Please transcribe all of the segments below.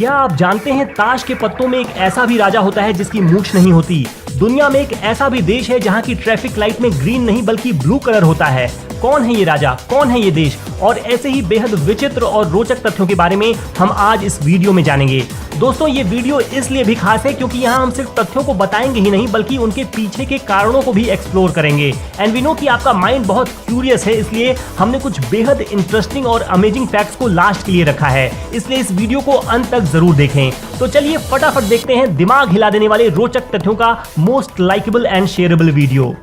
क्या आप जानते हैं ताश के पत्तों में एक ऐसा भी राजा होता है जिसकी मूंछ नहीं होती। दुनिया में एक ऐसा भी देश है जहां की ट्रैफिक लाइट में ग्रीन नहीं बल्कि ब्लू कलर होता है। कौन है ये राजा, कौन है ये देश, और ऐसे ही बेहद विचित्र और रोचक तथ्यों के बारे में हम आज इस वीडियो में जानेंगे। दोस्तों, ये वीडियो इसलिए भी खास है क्योंकि यहाँ हम सिर्फ तथ्यों को बताएंगे ही नहीं बल्कि उनके पीछे के कारणों को भी एक्सप्लोर करेंगे। एंड वी नो कि आपका माइंड बहुत क्यूरियस है, इसलिए हमने कुछ बेहद इंटरेस्टिंग और अमेजिंग फैक्ट्स को लास्ट के लिए रखा है। इसलिए इस वीडियो को अंत तक जरूर देखें। तो चलिए फटाफट देखते हैं दिमाग हिला देने वाले रोचक तथ्यों का most likeable and shareable video.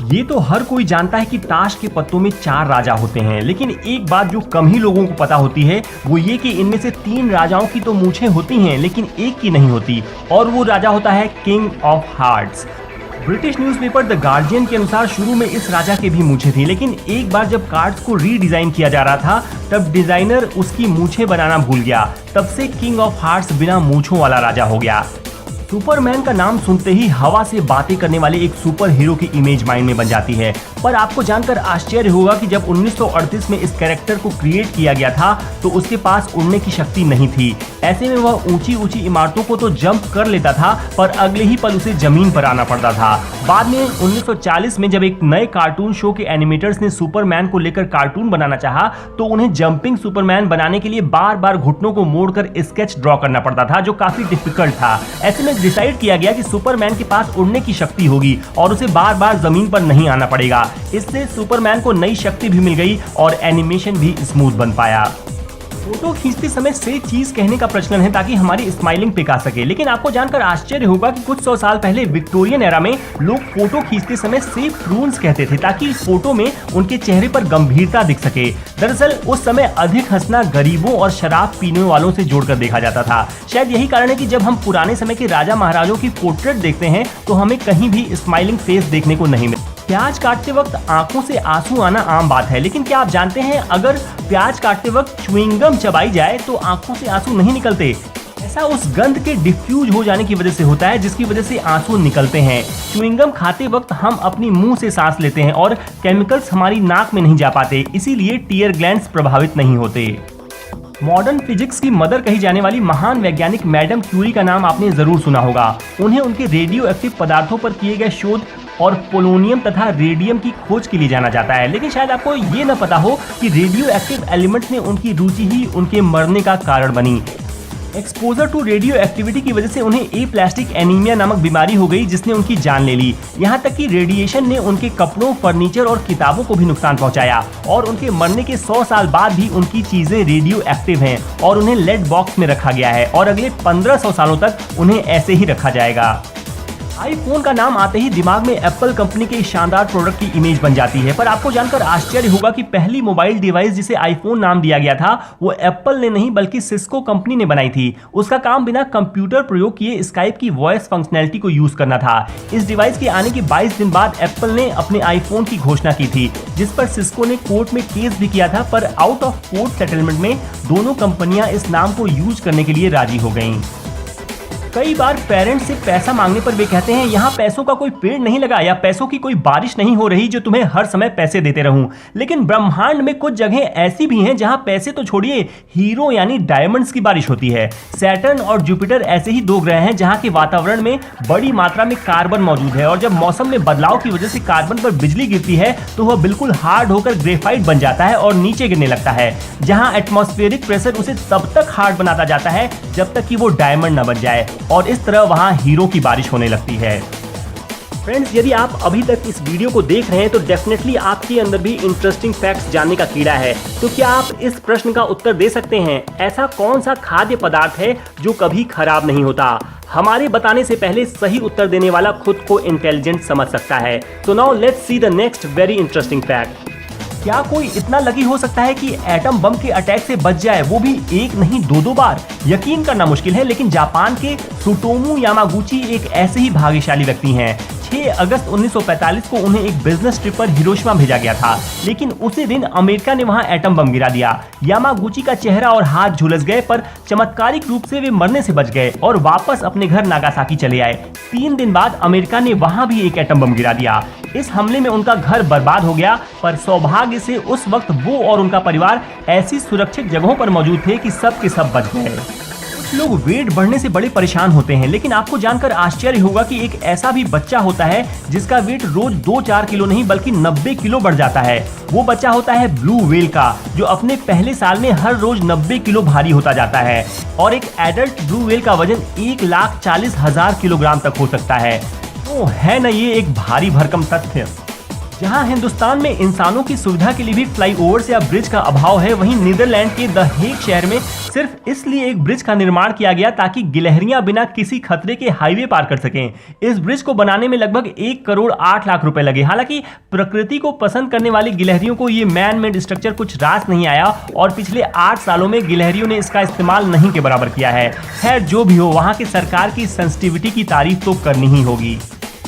ये तो हर कोई जानता है कि ताश के पत्तों में 4 राजा होते हैं, लेकिन एक बात जो कम ही लोगों को पता होती है वो ये कि इनमें से 3 राजाओं की तो मूछें होती हैं लेकिन एक की नहीं होती, और वो राजा होता है king of hearts. British newspaper the guardian के अनुसार शुरू में इस राजा के भी मूछें थी, लेकिन एक बार जब कार्ड्स को रीडिजाइन किया जा रहा था तब डिजाइनर उसकी मूछें बनाना भूल गया। तब से किंग ऑफ हार्ट्स बिना मूछों वाला राजा हो गया। सुपरमैन का नाम सुनते ही हवा से बातें करने वाले एक सुपर हीरो की इमेज माइंड में बन जाती है, पर आपको जानकर आश्चर्य होगा कि जब 1938 में इस कैरेक्टर को क्रिएट किया गया था तो उसके पास उड़ने की शक्ति नहीं थी। ऐसे में वह ऊंची ऊंची इमारतों को तो जंप कर लेता था, पर अगले ही पल उसे जमीन पर आना पड़ता था। बाद में 1940 में जब एक नए कार्टून शो के एनिमेटर्स ने सुपरमैन को लेकर कार्टून बनाना चाहा तो उन्हें जंपिंग सुपरमैन बनाने के लिए बार बार घुटनों को मोड़कर स्केच ड्रॉ करना पड़ता था, जो काफी डिफिकल्ट था। ऐसे में डिसाइड किया गया कि सुपरमैन के पास उड़ने की शक्ति होगी और उसे बार बार जमीन पर नहीं आना पड़ेगा। इससे सुपरमैन को नई शक्ति भी मिल गई और एनिमेशन भी स्मूथ बन पाया। फोटो खींचते समय से चीज कहने का प्रचलन है ताकि हमारी स्माइलिंग पिक आ सके, लेकिन आपको जानकर आश्चर्य होगा कि कुछ 100 साल पहले विक्टोरियन एरा में लोग फोटो खींचते समय से प्रून्स कहते थे ताकि फोटो में उनके चेहरे पर गंभीरता दिख सके। दरअसल उस समय अधिक हंसना गरीबों और शराब पीने वालों से जोड़कर देखा जाता था। शायद यही कारण है कि जब हम पुराने समय के राजा महाराजों की पोर्ट्रेट देखते हैं तो हमें कहीं भी स्माइलिंग फेस देखने को नहीं मिलता। प्याज काटते वक्त आंखों से आंसू आना आम बात है, लेकिन क्या आप जानते हैं अगर प्याज काटते वक्त च्युइंगम चबाई जाए तो आंखों से आंसू नहीं निकलते। ऐसा उस गंध के डिफ्यूज हो जाने की वजह से होता है जिसकी वजह से आंसू निकलते हैं। च्युइंगम खाते वक्त हम अपनी मुंह से सांस लेते हैं और केमिकल्स हमारी नाक में नहीं जा पाते, इसीलिए टीयर ग्लैंड्स प्रभावित नहीं होते। मॉडर्न फिजिक्स की मदर कही जाने वाली महान वैज्ञानिक मैडम क्यूरी का नाम आपने जरूर सुना होगा। उन्हें उनके रेडियो एक्टिव पदार्थों पर किए गए शोध और पोलोनियम तथा रेडियम की खोज के लिए जाना जाता है, लेकिन शायद आपको ये न पता हो कि रेडियो एक्टिव एलिमेंट्स में उनकी रुचि ही उनके मरने का कारण बनी। एक्सपोजर टू रेडियो एक्टिविटी की वजह से उन्हें एप्लास्टिक एनीमिया नामक बीमारी हो गई जिसने उनकी जान ले ली। यहाँ तक कि रेडिएशन ने उनके कपड़ों, फर्नीचर और किताबों को भी नुकसान पहुंचाया, और उनके मरने के 100 साल बाद भी उनकी चीजें रेडियो एक्टिव हैं और उन्हें लेड बॉक्स में रखा गया है और अगले 1500 सालों तक उन्हें ऐसे ही रखा जाएगा। आईफोन का नाम आते ही दिमाग में एप्पल कंपनी के शानदार प्रोडक्ट की इमेज बन जाती है, पर आपको जानकर आश्चर्य होगा कि पहली मोबाइल डिवाइस जिसे आईफोन नाम दिया गया था वो एप्पल ने नहीं बल्कि सिस्को कंपनी ने बनाई थी। उसका काम बिना कंप्यूटर प्रयोग किए स्काइप की वॉइस फंक्शनैलिटी को यूज करना था। इस डिवाइस के आने के 22 दिन बाद एप्पल ने अपने आईफोन की घोषणा की थी, जिस पर सिस्को ने कोर्ट में केस भी किया था, पर आउट ऑफ कोर्ट सेटलमेंट में दोनों कंपनियां इस नाम को यूज करने के लिए राजी हो गईं। कई बार पेरेंट्स से पैसा मांगने पर वे कहते हैं यहाँ पैसों का कोई पेड़ नहीं लगा या पैसों की कोई बारिश नहीं हो रही जो तुम्हें हर समय पैसे देते रहूं। लेकिन ब्रह्मांड में कुछ जगह ऐसी भी हैं जहां पैसे तो छोड़िए, हीरो यानी डायमंड्स की बारिश होती है। सैटर्न और जुपिटर ऐसे ही 2 ग्रह हैं जहां के वातावरण में बड़ी मात्रा में कार्बन मौजूद है, और जब मौसम में बदलाव की वजह से कार्बन पर बिजली गिरती है तो वह बिल्कुल हार्ड होकर ग्रेफाइट बन जाता है और नीचे गिरने लगता है, जहां एटमॉस्फेरिक प्रेशर उसे तब तक हार्ड बनाता जाता है जब तक कि वो डायमंड न बन जाए, और इस तरह वहां हीरो की बारिश होने लगती है। फ्रेंड्स, यदि आप अभी तक इस वीडियो को देख रहे हैं तो डेफिनेटली आपके अंदर भी इंटरेस्टिंग फैक्ट्स जानने का कीड़ा है। तो क्या आप इस प्रश्न का उत्तर दे सकते हैं, ऐसा कौन सा खाद्य पदार्थ है जो कभी खराब नहीं होता? हमारे बताने से पहले सही उत्तर देने वाला खुद को इंटेलिजेंट समझ सकता है। So now let's see the next very interesting fact. क्या कोई इतना लकी हो सकता है कि एटम बम के अटैक से बच जाए, वो भी एक नहीं 2-2 बार? यकीन करना मुश्किल है, लेकिन जापान के सुटोमू यामागुची एक ऐसे ही भाग्यशाली व्यक्ति हैं। 6 अगस्त 1945 को उन्हें एक बिजनेस ट्रिप पर हिरोशिमा भेजा गया था, लेकिन उसी दिन अमेरिका ने वहां एटम बम गिरा दिया। यामागुची का चेहरा और हाथ झुलस गए, पर चमत्कारिक रूप से वे मरने से बच गए और वापस अपने घर नागासाकी चले आए। 3 दिन बाद अमेरिका ने वहां भी एक एटम बम गिरा दिया। इस हमले में उनका घर बर्बाद हो गया, पर सौभाग्य से उस वक्त वो और उनका परिवार ऐसी सुरक्षित जगहों पर मौजूद थे कि सब के सब बच गए। कुछ लोग वेट बढ़ने से बड़े परेशान होते हैं, लेकिन आपको जानकर आश्चर्य होगा कि एक ऐसा भी बच्चा होता है जिसका वेट रोज 2-4 किलो नहीं बल्कि 90 किलो बढ़ जाता है। वो बच्चा होता है ब्लू व्हेल का, जो अपने पहले साल में हर रोज 90 किलो भारी होता जाता है और एक एडल्ट ब्लू व्हेल का वजन 1,40,000 किलोग्राम तक हो सकता है। तो है न ये एक भारी भरकम तथ्य। जहां हिंदुस्तान में इंसानों की सुविधा के लिए भी फ्लाईओवर्स या ब्रिज का अभाव है, वहीं नीदरलैंड के द हेग शहर में सिर्फ इसलिए एक ब्रिज का निर्माण किया गया ताकि गिलहरियां बिना किसी खतरे के हाईवे पार कर सकें। इस ब्रिज को बनाने में लगभग 1 करोड़ 8 लाख रुपए लगे। हालांकि प्रकृति को पसंद करने वाली गिलहरियों को ये मैन मेड स्ट्रक्चर कुछ रास नहीं आया और पिछले 8 सालों में गिलहरियों ने इसका इस्तेमाल नहीं के बराबर किया है। खैर जो भी हो, वहां की सरकार की सेंसिटिविटी की तारीफ तो करनी ही होगी।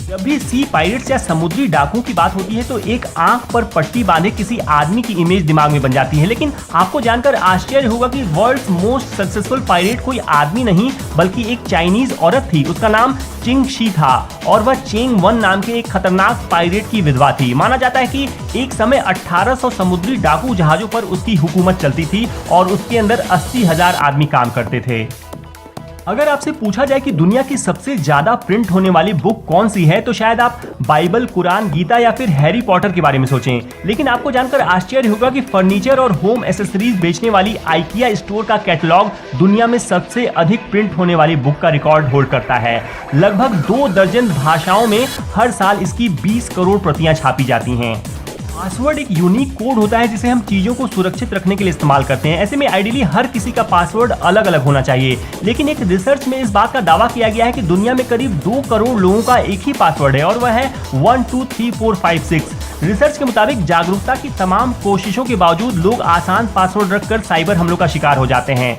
जब भी सी पायरेट्स या समुद्री डाकुओं की बात होती है तो एक आंख पर पट्टी बांधे किसी आदमी की इमेज दिमाग में बन जाती है, लेकिन आपको जानकर आश्चर्य होगा कि वर्ल्ड्स मोस्ट सक्सेसफुल पायरेट कोई आदमी नहीं बल्कि एक चाइनीज औरत थी। उसका नाम चिंग शी था और वह चेंग वन नाम के एक खतरनाक पायरेट की विधवा थी। माना जाता है कि एक समय 1800 समुद्री डाकू जहाजों पर उसकी हुकूमत चलती थी और उसके अंदर 80,000 आदमी काम करते थे। अगर आपसे पूछा जाए कि दुनिया की सबसे ज्यादा प्रिंट होने वाली बुक कौन सी है, तो शायद आप बाइबल, कुरान, गीता या फिर हैरी पॉटर के बारे में सोचें। लेकिन आपको जानकर आश्चर्य होगा कि फर्नीचर और होम एसेसरीज बेचने वाली आइकिया स्टोर का कैटलॉग दुनिया में सबसे अधिक प्रिंट होने वाली बुक का रिकॉर्ड होल्ड करता है। लगभग 2 दर्जन भाषाओं में हर साल इसकी 20 करोड़ प्रतियां छापी जाती हैं। पासवर्ड एक यूनिक कोड होता है जिसे हम चीजों को सुरक्षित रखने के लिए इस्तेमाल करते हैं। ऐसे में आइडियली हर किसी का पासवर्ड अलग अलग होना चाहिए, लेकिन एक रिसर्च में इस बात का दावा किया गया है कि दुनिया में करीब 2 करोड़ लोगों का एक ही पासवर्ड है और वह है 123456। रिसर्च के मुताबिक जागरूकता की तमाम कोशिशों के बावजूद लोग आसान पासवर्ड रखकर साइबर हमलों का शिकार हो जाते हैं।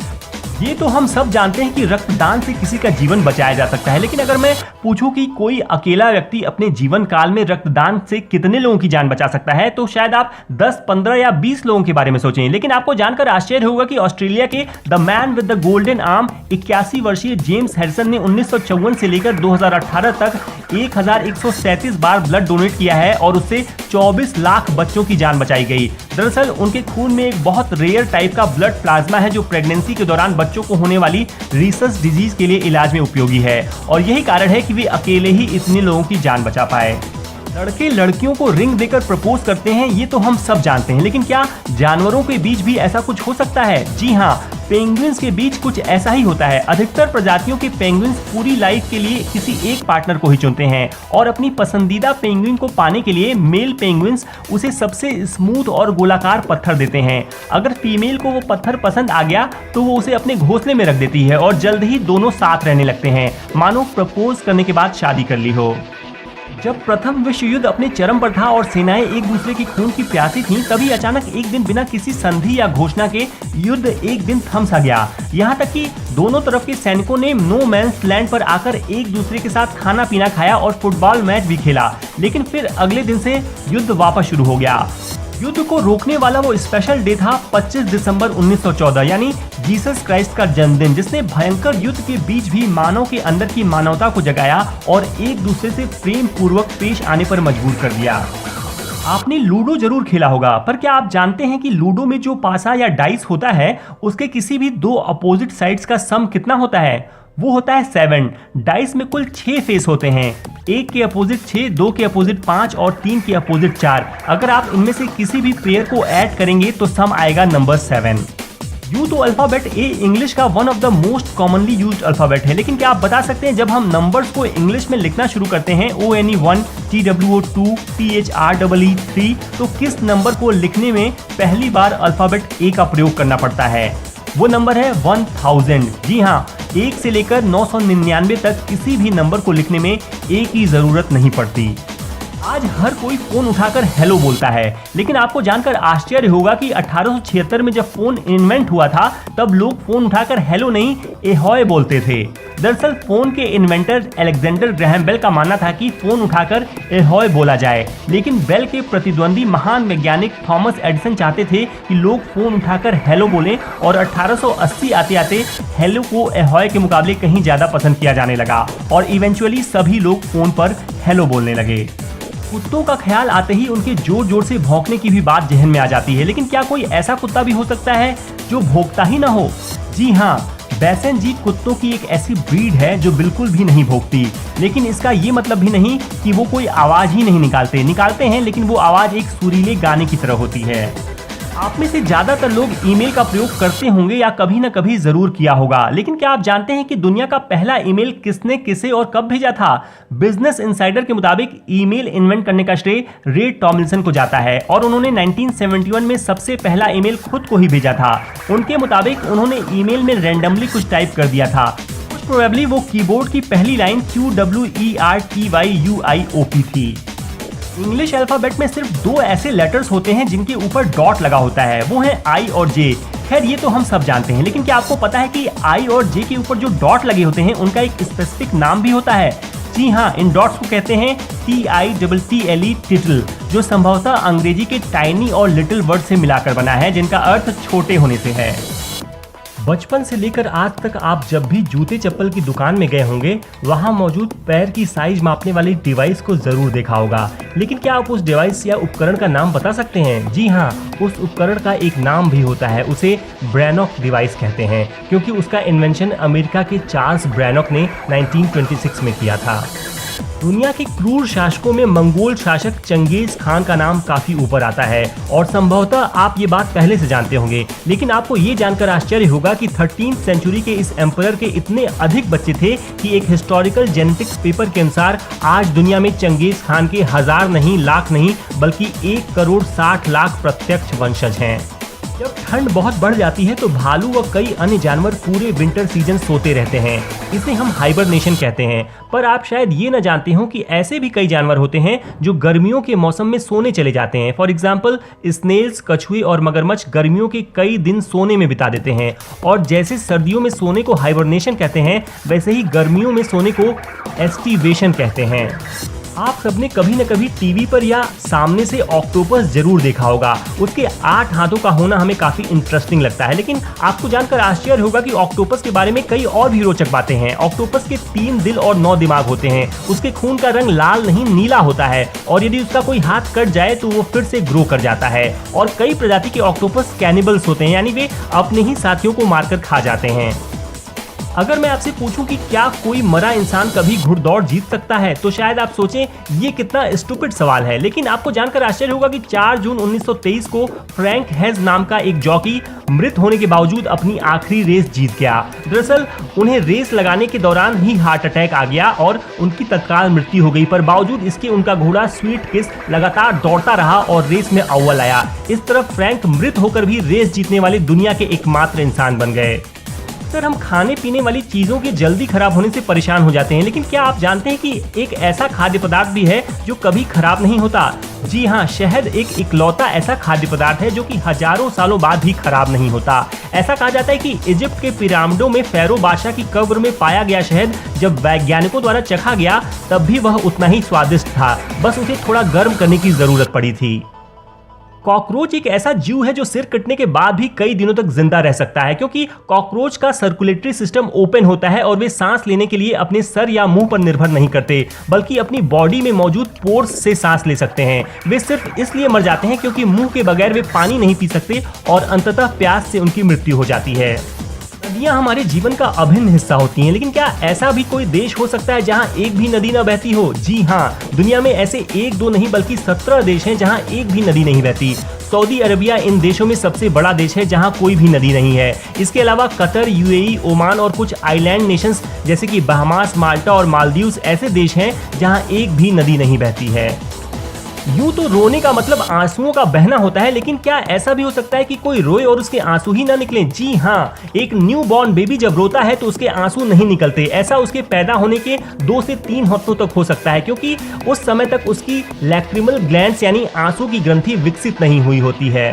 ये तो हम सब जानते हैं कि रक्तदान से किसी का जीवन बचाया जा सकता है, लेकिन अगर मैं पूछूं कि कोई अकेला व्यक्ति अपने जीवन काल में रक्तदान से कितने लोगों की जान बचा सकता है, तो शायद आप 10, 15 या 20 लोगों के बारे में सोचें। लेकिन आपको जानकर आश्चर्य होगा कि ऑस्ट्रेलिया के the man with the golden arm 81 वर्षीय जेम्स हैरिसन ने 1954 से लेकर 2018 तक 1137 बार ब्लड डोनेट किया है और उससे 24 लाख बच्चों की जान बचाई गई। दरअसल उनके खून में एक बहुत रेयर टाइप का ब्लड प्लाज्मा है जो प्रेगनेंसी के दौरान बच्चों को होने वाली रिसस डिजीज के लिए इलाज में उपयोगी है और यही कारण है कि वे अकेले ही इतने लोगों की जान बचा पाए। लड़के लड़कियों को रिंग देकर प्रपोज करते हैं, ये तो हम सब जानते हैं, लेकिन क्या जानवरों के बीच भी ऐसा कुछ हो सकता है? जी हाँ, पेंगुइन्स के बीच कुछ ऐसा ही होता है। अधिकतर प्रजातियों के पेंगुइन्स पूरी लाइफ के लिए किसी एक पार्टनर को ही चुनते हैं और अपनी पसंदीदा पेंगुइन को पाने के लिए मेल पेंगुइन्स उसे सबसे स्मूथ और गोलाकार पत्थर देते हैं। अगर फीमेल को वो पत्थर पसंद आ गया तो वो उसे अपने घोंसले में रख देती है और जल्द ही दोनों साथ रहने लगते हैं, मानो प्रपोज करने के बाद शादी कर ली हो। जब प्रथम विश्व युद्ध अपने चरम पर था और सेनाएं एक दूसरे की खून की प्यासी थीं, तभी अचानक एक दिन बिना किसी संधि या घोषणा के युद्ध एक दिन थम सा गया। यहाँ तक कि दोनों तरफ के सैनिकों ने नो मैंस लैंड पर आकर एक दूसरे के साथ खाना पीना खाया और फुटबॉल मैच भी खेला। लेकिन फिर अगले दिन से युद्ध वापस शुरू हो गया। युद्ध को रोकने वाला वो स्पेशल डे था 25 दिसंबर 1914, यानी जीसस क्राइस्ट का जन्मदिन, जिसने भयंकर युद्ध के बीच भी मानव के अंदर की मानवता को जगाया और एक दूसरे से प्रेम पूर्वक पेश आने पर मजबूर कर दिया। आपने लूडो जरूर खेला होगा, पर क्या आप जानते हैं कि लूडो में जो पासा या डाइस होता है उसके किसी भी 2 अपोजिट साइड्स का सम कितना होता है? वो होता है 7। डाइस में कुल 6 फेस होते हैं, 1 के अपोजिट 6, 2 के अपोजिट 5 और 3 के अपोजिट 4। अगर आप इनमें से किसी भी पेयर को ऐड करेंगे तो सम आएगा नंबर 7। यूं तो अल्फाबेट ए इंग्लिश का one of the most commonly used alphabet है, लेकिन क्या आप बता सकते हैं जब हम नंबर्स को इंग्लिश में लिखना शुरू करते हैं ONE 1, TWO 2, THREE 3, तो किस नंबर को लिखने में पहली बार अल्फाबेट ए का प्रयोग करना पड़ता है? वो नंबर है 1000। जी हाँ, 1 से लेकर 999 तक किसी भी नंबर को लिखने में ए की जरूरत नहीं पड़ती। आज हर कोई फोन उठाकर हेलो बोलता है, लेकिन आपको जानकर आश्चर्य होगा कि 1876 में जब फोन इन्वेंट हुआ था तब लोग फोन उठाकर हेलो नहीं एहॉय बोलते थे। दरअसल फोन के इन्वेंटर अलेक्जेंडर ग्रैहम बेल का मानना था कि फोन उठाकर एहॉय बोला जाए, लेकिन बेल के प्रतिद्वंदी महान वैज्ञानिक थॉमस एडिसन चाहते थे कि लोग फोन उठाकर हेलो बोलें और 1880 आते आते हेलो को एहॉय के मुकाबले कहीं ज्यादा पसंद किया जाने लगा और इवेंचुअली सभी लोग फोन पर हेलो बोलने लगे। कुत्तों का ख्याल आते ही उनके जोर जोर से भौंकने की भी बात जहन में आ जाती है, लेकिन क्या कोई ऐसा कुत्ता भी हो सकता है जो भौंकता ही ना हो? जी हाँ, बैसन जीत कुत्तों की एक ऐसी ब्रीड है जो बिल्कुल भी नहीं भौंकती, लेकिन इसका ये मतलब भी नहीं कि वो कोई आवाज ही नहीं निकालते हैं, लेकिन वो आवाज एक सुरीले गाने की तरह होती है। आप में से ज्यादातर लोग ईमेल का प्रयोग करते होंगे या कभी ना कभी जरूर किया होगा, लेकिन क्या आप जानते हैं कि दुनिया का पहला ईमेल किसने, किसे और कब भेजा था? बिजनेस इनसाइडर के मुताबिक ईमेल इन्वेंट करने का श्रेय रे टॉमलिंसन को जाता है और उन्होंने 1971 में सबसे पहला ईमेल खुद को ही भेजा था। उनके मुताबिक उन्होंने ईमेल में रैंडमली कुछ टाइप कर दिया था। प्रोबेबली वो कीबोर्ड की पहली लाइन QWERTYUIOP थी। इंग्लिश अल्फाबेट में सिर्फ दो ऐसे लेटर्स होते हैं जिनके ऊपर डॉट लगा होता है, वो हैं I और J। खैर ये तो हम सब जानते हैं, लेकिन क्या आपको पता है कि I और J के ऊपर जो डॉट लगे होते हैं उनका एक स्पेसिफिक नाम भी होता है? जी हाँ, इन डॉट्स को कहते हैं TITTLE, टिटल, जो संभवतः अंग्रेजी के टाइनी और लिटिल वर्ड से मिलाकर बना है, जिनका अर्थ छोटे होने से है। बचपन से लेकर आज तक आप जब भी जूते चप्पल की दुकान में गए होंगे, वहां मौजूद पैर की साइज मापने वाली डिवाइस को जरूर देखा होगा, लेकिन क्या आप उस डिवाइस या उपकरण का नाम बता सकते हैं? जी हाँ, उस उपकरण का एक नाम भी होता है, उसे ब्रैनॉक डिवाइस कहते हैं, क्योंकि उसका इन्वेंशन अमेरिका के चार्ल्स ब्रैनॉक ने 1926 में किया था। दुनिया के क्रूर शासकों में मंगोल शासक चंगेज खान का नाम काफी ऊपर आता है और संभवतः आप ये बात पहले से जानते होंगे, लेकिन आपको ये जानकर आश्चर्य होगा कि 13वीं सेंचुरी के इस एम्परर के इतने अधिक बच्चे थे कि एक हिस्टोरिकल जेनेटिक्स पेपर के अनुसार आज दुनिया में चंगेज खान के 1000 नहीं, लाख नहीं, बल्कि 1,60,00,000 प्रत्यक्ष वंशज हैं। जब ठंड बहुत बढ़ जाती है तो भालू व कई अन्य जानवर पूरे विंटर सीजन सोते रहते हैं, इसे हम हाइबरनेशन कहते हैं। पर आप शायद ये न जानते हो कि ऐसे भी कई जानवर होते हैं जो गर्मियों के मौसम में सोने चले जाते हैं। फॉर एग्जाम्पल स्नेल्स, कछुए और मगरमच्छ गर्मियों के कई दिन सोने में बिता देते हैं, और जैसे सर्दियों में सोने को हाइबरनेशन कहते हैं, वैसे ही गर्मियों में सोने को एस्टिवेशन कहते हैं। आप सबने कभी न कभी टीवी पर या सामने से ऑक्टोपस जरूर देखा होगा। उसके 8 हाथों का होना हमें काफी इंटरेस्टिंग लगता है, लेकिन आपको जानकर आश्चर्य होगा कि ऑक्टोपस के बारे में कई और भी रोचक बातें हैं। ऑक्टोपस के 3 दिल और 9 दिमाग होते हैं। उसके खून का रंग लाल नहीं, नीला होता है, और यदि उसका कोई हाथ कट जाए तो वो फिर से ग्रो कर जाता है। और कई प्रजाति के ऑक्टोपस कैनिबल्स होते हैं, यानी वे अपने ही साथियों को मारकर खा जाते हैं। अगर मैं आपसे पूछूं कि क्या कोई मरा इंसान कभी घुड़दौड़ जीत सकता है, तो शायद आप सोचें ये कितना स्टूपिड सवाल है, लेकिन आपको जानकर आश्चर्य होगा कि 4 जून 1923 को फ्रैंक हेज नाम का एक जॉकी मृत होने के बावजूद अपनी आखिरी रेस जीत गया। दरअसल उन्हें रेस लगाने के दौरान ही हार्ट अटैक आ गया और उनकी तत्काल मृत्यु हो गई, पर बावजूद इसके उनका घोड़ा स्वीट किस लगातार दौड़ता रहा और रेस में अव्वल आया। इस तरफ फ्रैंक मृत होकर भी रेस जीतने वाले दुनिया के एकमात्र इंसान बन गए। सर, हम खाने पीने वाली चीजों के जल्दी खराब होने से परेशान हो जाते हैं, लेकिन क्या आप जानते हैं कि एक ऐसा खाद्य पदार्थ भी है जो कभी खराब नहीं होता? जी हाँ, शहद एक इकलौता ऐसा खाद्य पदार्थ है जो कि हजारों सालों बाद भी खराब नहीं होता। ऐसा कहा जाता है कि इजिप्ट के पिरामिडों में फैरो बादशाह की कब्र में पाया गया शहद जब वैज्ञानिकों द्वारा चखा गया तब भी वह उतना ही स्वादिष्ट था, बस उसे थोड़ा गर्म करने की जरूरत पड़ी थी। कॉकरोच एक ऐसा जीव है जो सिर कटने के बाद भी कई दिनों तक जिंदा रह सकता है, क्योंकि कॉकरोच का सर्कुलेटरी सिस्टम ओपन होता है और वे सांस लेने के लिए अपने सर या मुंह पर निर्भर नहीं करते, बल्कि अपनी बॉडी में मौजूद पोर्स से सांस ले सकते हैं। वे सिर्फ इसलिए मर जाते हैं क्योंकि मुंह के बगैर वे पानी नहीं पी सकते और अंततः प्यास से उनकी मृत्यु हो जाती है। नदियां हमारे जीवन का अभिन्न हिस्सा होती हैं, लेकिन क्या ऐसा भी कोई देश हो सकता है जहां एक भी नदी न बहती हो? जी हाँ, दुनिया में ऐसे 1-2 नहीं बल्कि 17 देश हैं जहां एक भी नदी नहीं बहती। सऊदी अरबिया इन देशों में सबसे बड़ा देश है जहां कोई भी नदी नहीं है। इसके अलावा कतर, यूएई, ओमान और कुछ आइलैंड नेशंस जैसे कि बहामास, माल्टा और मालदीव्स ऐसे देश हैं जहां एक भी नदी नहीं बहती है। यूं तो रोने का मतलब आंसुओं का बहना होता है, लेकिन क्या ऐसा भी हो सकता है कि कोई रोए और उसके आंसू ही ना निकलें? जी हाँ, एक न्यू बॉर्न बेबी जब रोता है तो उसके आंसू नहीं निकलते। ऐसा उसके पैदा होने के 2 से 3 हफ्तों तक हो सकता है, क्योंकि उस समय तक उसकी लैक्रिमल ग्लैंड्स यानी आंसू की ग्रंथि विकसित नहीं हुई होती है।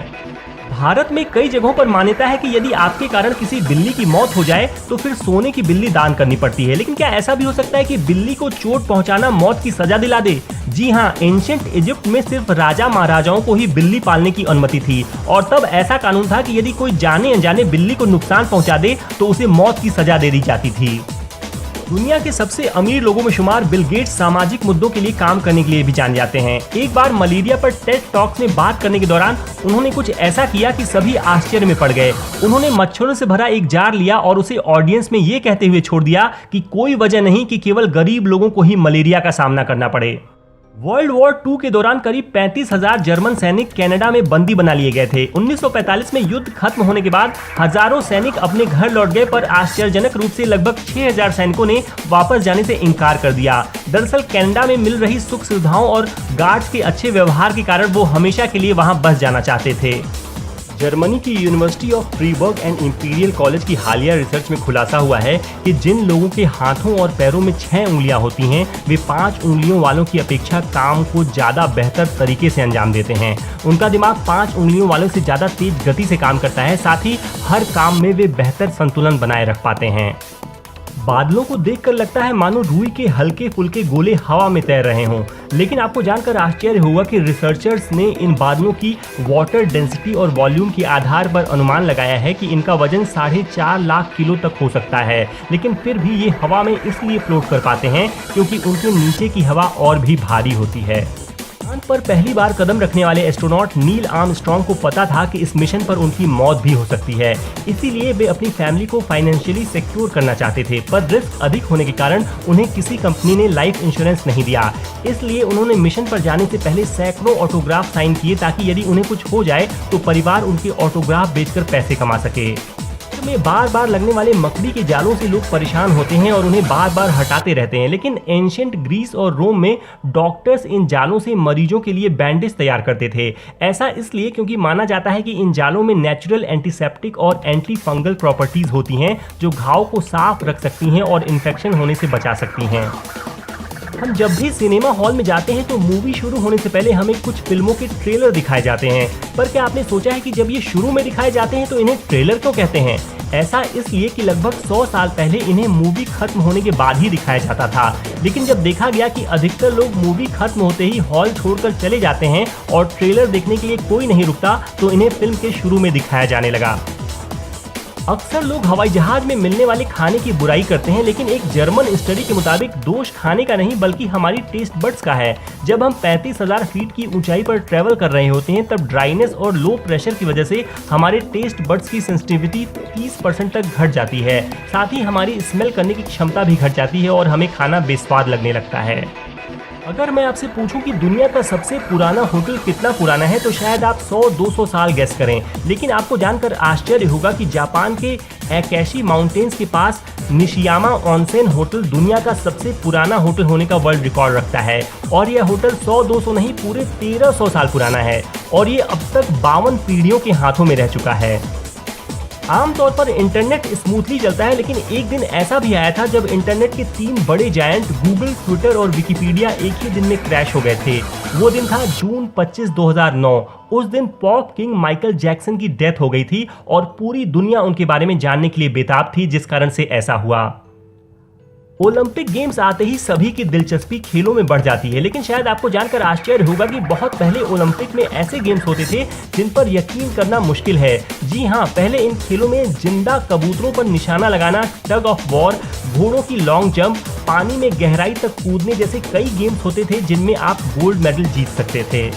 भारत में कई जगहों पर मान्यता है कि यदि आपके कारण किसी बिल्ली की मौत हो जाए तो फिर सोने की बिल्ली दान करनी पड़ती है, लेकिन क्या ऐसा भी हो सकता है कि बिल्ली को चोट पहुंचाना मौत की सजा दिला दे? जी हाँ, एंशिएंट इजिप्ट में सिर्फ राजा महाराजाओं को ही बिल्ली पालने की अनुमति थी, और तब ऐसा कानून था कि यदि कोई जाने अनजाने बिल्ली को नुकसान पहुंचा दे तो उसे मौत की सजा दे दी जाती थी। दुनिया के सबसे अमीर लोगों में शुमार बिल गेट्स सामाजिक मुद्दों के लिए काम करने के लिए भी जाने जाते हैं। एक बार मलेरिया पर टेड टॉक्स में बात करने के दौरान उन्होंने कुछ ऐसा किया कि सभी आश्चर्य में पड़ गए। उन्होंने मच्छरों से भरा एक जार लिया और उसे ऑडियंस में ये कहते हुए छोड़ दिया कि कोई वजह नहीं कि केवल गरीब लोगों को ही मलेरिया का सामना करना पड़े। वर्ल्ड वॉर 2 के दौरान करीब 35,000 जर्मन सैनिक कनाडा में बंदी बना लिए गए थे। 1945 में युद्ध खत्म होने के बाद हजारों सैनिक अपने घर लौट गए, पर आश्चर्यजनक रूप से लगभग 6,000 सैनिकों ने वापस जाने से इनकार कर दिया। दरअसल कनाडा में मिल रही सुख सुविधाओं और गार्ड्स के अच्छे व्यवहार के कारण वो हमेशा के लिए वहां बस जाना चाहते थे। जर्मनी की university of Freiburg and imperial college की हालिया रिसर्च में खुलासा हुआ है कि जिन लोगों के हाथों और पैरों में 6 उंगलियां होती हैं, वे 5 उंगलियों वालों की अपेक्षा काम को ज़्यादा बेहतर तरीके से अंजाम देते हैं। उनका दिमाग 5 उंगलियों वालों से ज़्यादा तेज गति से काम करता है। साथ ही हर काम में वे बेहतर संतुलन बनाए रख पाते हैं। बादलों को देखकर लगता है मानो रुई के हल्के फुल्के गोले हवा में तैर रहे हों, लेकिन आपको जानकर आश्चर्य होगा कि रिसर्चर्स ने इन बादलों की वाटर डेंसिटी और वॉल्यूम के आधार पर अनुमान लगाया है कि इनका वजन 4.5 लाख किलो तक हो सकता है। लेकिन फिर भी ये हवा में इसलिए फ्लोट कर पाते हैं क्योंकि उनके नीचे की हवा और भी भारी होती है। चांद पर पहली बार कदम रखने वाले एस्ट्रोनॉट नील आर्मस्ट्रॉन्ग को पता था कि इस मिशन पर उनकी मौत भी हो सकती है, इसीलिए वे अपनी फैमिली को फाइनेंशियली सिक्योर करना चाहते थे, पर रिस्क अधिक होने के कारण उन्हें किसी कंपनी ने लाइफ इंश्योरेंस नहीं दिया। इसलिए उन्होंने मिशन पर जाने से पहले सैकड़ों ऑटोग्राफ साइन किए ताकि यदि उन्हें कुछ हो जाए तो परिवार उनके ऑटोग्राफ बेचकर पैसे कमा सके। में बार बार लगने वाले मकड़ी के जालों से लोग परेशान होते हैं और उन्हें बार बार हटाते रहते हैं, लेकिन एंशिएंट ग्रीस और रोम में डॉक्टर्स इन जालों से मरीजों के लिए बैंडेज तैयार करते थे। ऐसा इसलिए क्योंकि माना जाता है कि इन जालों में नेचुरल एंटीसेप्टिक और एंटी फंगल प्रॉपर्टीज होती हैं जो घाव को साफ रख सकती हैं और इन्फेक्शन होने से बचा सकती हैं। हम जब भी सिनेमा हॉल में जाते हैं तो मूवी शुरू होने से पहले हमें कुछ फिल्मों के ट्रेलर दिखाए जाते हैं, पर क्या आपने सोचा है कि जब ये शुरू में दिखाए जाते हैं तो इन्हें ट्रेलर क्यों कहते हैं? ऐसा इसलिए कि लगभग 100 साल पहले इन्हें मूवी खत्म होने के बाद ही दिखाया जाता था, लेकिन जब देखा गया कि अधिकतर लोग मूवी खत्म होते ही हॉल छोड़कर चले जाते हैं और ट्रेलर देखने के लिए कोई नहीं रुकता, तो इन्हें फिल्म के शुरू में दिखाया जाने लगा। अक्सर लोग हवाई जहाज में मिलने वाले खाने की बुराई करते हैं, लेकिन एक जर्मन स्टडी के मुताबिक दोष खाने का नहीं बल्कि हमारी टेस्ट बड्स का है। जब हम 35,000 फीट की ऊंचाई पर ट्रैवल कर रहे होते हैं तब ड्राइनेस और लो प्रेशर की वजह से हमारे टेस्ट बड्स की सेंसिटिविटी 30% तक घट जाती है। साथ ही हमारी स्मेल करने की क्षमता भी घट जाती है और हमें खाना बेस्वाद लगने लगता है। अगर मैं आपसे पूछूं कि दुनिया का सबसे पुराना होटल कितना पुराना है तो शायद आप 100-200 साल गेस करें, लेकिन आपको जानकर आश्चर्य होगा कि जापान के एकेशी माउंटेन्स के पास निशियामा ऑनसेन होटल दुनिया का सबसे पुराना होटल होने का वर्ल्ड रिकॉर्ड रखता है। और यह होटल 100-200 नहीं पूरे 1300 साल पुराना है और ये अब तक 52 पीढ़ियों के हाथों में रह चुका है। आमतौर पर इंटरनेट स्मूथली चलता है, लेकिन एक दिन ऐसा भी आया था जब इंटरनेट के 3 बड़े जायंट गूगल, ट्विटर और विकिपीडिया एक ही दिन में क्रैश हो गए थे। वो दिन था जून 25, 2009। उस दिन पॉप किंग माइकल जैक्सन की डेथ हो गई थी और पूरी दुनिया उनके बारे में जानने के लिए बेताब थी, जिस कारण से ऐसा हुआ। ओलंपिक गेम्स आते ही सभी की दिलचस्पी खेलों में बढ़ जाती है, लेकिन शायद आपको जानकर आश्चर्य होगा कि बहुत पहले ओलंपिक में ऐसे गेम्स होते थे जिन पर यकीन करना मुश्किल है। जी हाँ, पहले इन खेलों में जिंदा कबूतरों पर निशाना लगाना, टग ऑफ वॉर, घोड़ों की लॉन्ग जंप, पानी में गहराई तक कूदने जैसे कई गेम्स होते थे जिनमें आप गोल्ड मेडल जीत सकते थे।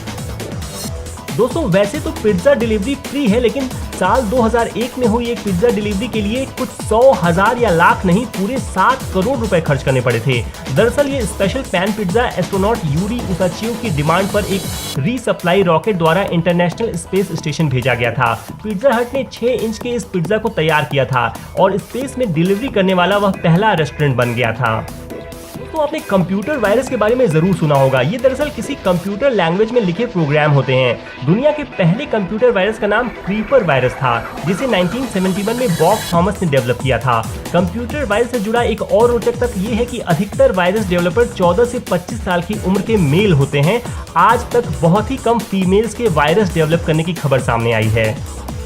दोस्तों, वैसे तो पिज्जा डिलीवरी फ्री है, लेकिन साल 2001 में हुई एक पिज्जा डिलीवरी के लिए कुछ 100,000 या लाख नहीं पूरे 7 करोड़ रुपए खर्च करने पड़े थे। दरअसल ये special pan pizza astronaut Yuri Usachev की डिमांड पर एक रीसप्लाई रॉकेट द्वारा इंटरनेशनल स्पेस स्टेशन भेजा गया था। पिज्जा हट ने 6 इंच के इस पिज्जा को तैयार किया था और स्पेस में डिलीवरी करने वाला वह पहला रेस्टोरेंट बन गया था। तो आपने कंप्यूटर वायरस के बारे में जरूर सुना होगा। ये दरअसल किसी कंप्यूटर लैंग्वेज में लिखे प्रोग्राम होते हैं। दुनिया के पहले कंप्यूटर वायरस का नाम क्रीपर वायरस था, जिसे 1971 में बॉब थॉमस ने डेवलप किया था। कंप्यूटर वायरस से जुड़ा एक और रोचक तथ्य ये है कि अधिकतर वायरस डेवलपर 14 से 25 साल की उम्र के मेल होते हैं। आज तक बहुत ही कम फीमेल्स के वायरस डेवलप करने की खबर सामने आई है।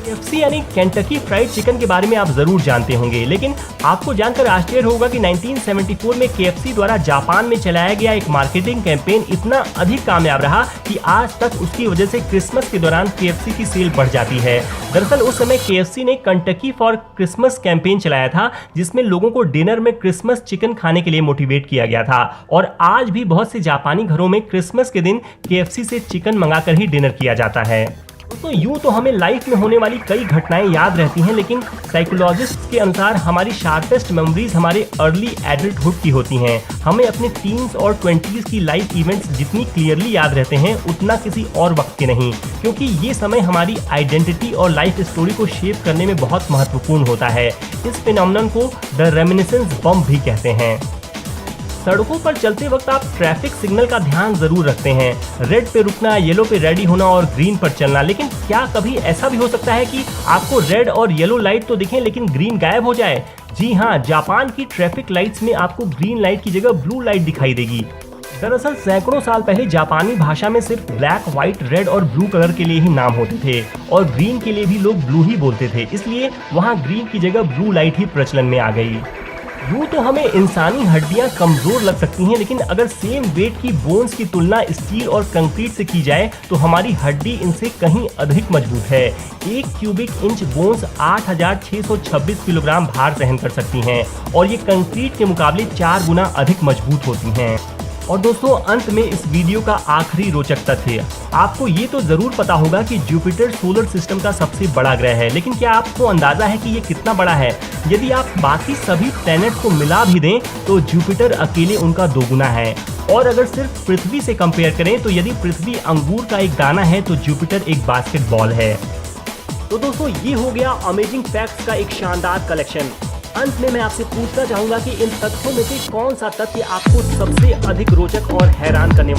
KFC यानी केंटकी फ्राइड चिकन के बारे में आप जरूर जानते होंगे, लेकिन आपको जानकर आश्चर्य होगा कि 1974 में KFC द्वारा जापान में चलाया गया एक मार्केटिंग कैंपेन इतना अधिक कामयाब रहा कि आज तक उसकी वजह से क्रिसमस के दौरान KFC की सेल बढ़ जाती है। दरअसल उस समय KFC ने कंटकी फॉर क्रिसमस कैंपेन चलाया था, जिसमें लोगों को डिनर में क्रिसमस चिकन खाने के लिए मोटिवेट किया गया था और आज भी बहुत से जापानी घरों में क्रिसमस के दिन KFC से चिकन मंगाकर ही डिनर किया जाता है। तो यूँ तो हमें लाइफ में होने वाली कई घटनाएं याद रहती हैं, लेकिन साइकोलॉजिस्ट के अनुसार हमारी शार्पेस्ट मेमोरीज हमारे अर्ली एडल्टहुड की होती हैं। हमें अपने टीन्स और 20s की लाइफ इवेंट्स जितनी क्लियरली याद रहते हैं उतना किसी और वक्त के नहीं, क्योंकि ये समय हमारी आइडेंटिटी और लाइफ स्टोरी को शेप करने में बहुत महत्वपूर्ण होता है। इस फिनोमेनन को द रेमिनिसेंस बम्प भी कहते हैं। सड़कों पर चलते वक्त आप ट्रैफिक सिग्नल का ध्यान जरूर रखते हैं, रेड पे रुकना, येलो पे रेडी होना और ग्रीन पर चलना, लेकिन क्या कभी ऐसा भी हो सकता है कि आपको रेड और येलो लाइट तो दिखें लेकिन ग्रीन गायब हो जाए? जी हाँ, जापान की ट्रैफिक लाइट्स में आपको ग्रीन लाइट की जगह ब्लू लाइट दिखाई देगी। दरअसल सैकड़ों साल पहले जापानी भाषा में सिर्फ ब्लैक, व्हाइट, रेड और ब्लू कलर के लिए ही नाम होते थे और ग्रीन के लिए भी लोग ब्लू ही बोलते थे, इसलिए वहाँ ग्रीन की जगह ब्लू लाइट ही प्रचलन में आ गई। यूँ तो हमें इंसानी हड्डियां कमजोर लग सकती हैं, लेकिन अगर सेम वेट की बोन्स की तुलना स्टील और कंक्रीट से की जाए तो हमारी हड्डी इनसे कहीं अधिक मजबूत है। 1 क्यूबिक इंच बोन्स 8626 किलोग्राम भार सहन कर सकती हैं और ये कंक्रीट के मुकाबले 4 गुना अधिक मजबूत होती हैं। और दोस्तों, अंत में इस वीडियो का आखिरी रोचक तथ्य, आपको ये तो जरूर पता होगा कि जुपिटर सोलर सिस्टम का सबसे बड़ा ग्रह है, लेकिन क्या आपको अंदाजा है कि ये कितना बड़ा है? यदि आप बाकी सभी प्लैनेट को मिला भी दें तो जुपिटर अकेले उनका 2 गुना है। और अगर सिर्फ पृथ्वी से कंपेयर करें तो यदि पृथ्वी अंगूर का एक दाना है तो जुपिटर एक बास्केटबॉल है। तो दोस्तों, ये हो गया अमेजिंग फैक्ट्स का एक शानदार कलेक्शन। अंत में मैं आपसे पूछना चाहूंगा कि इन तथ्यों में से कौन सा तथ्य आपको सबसे अधिक रोचक और हैरान करने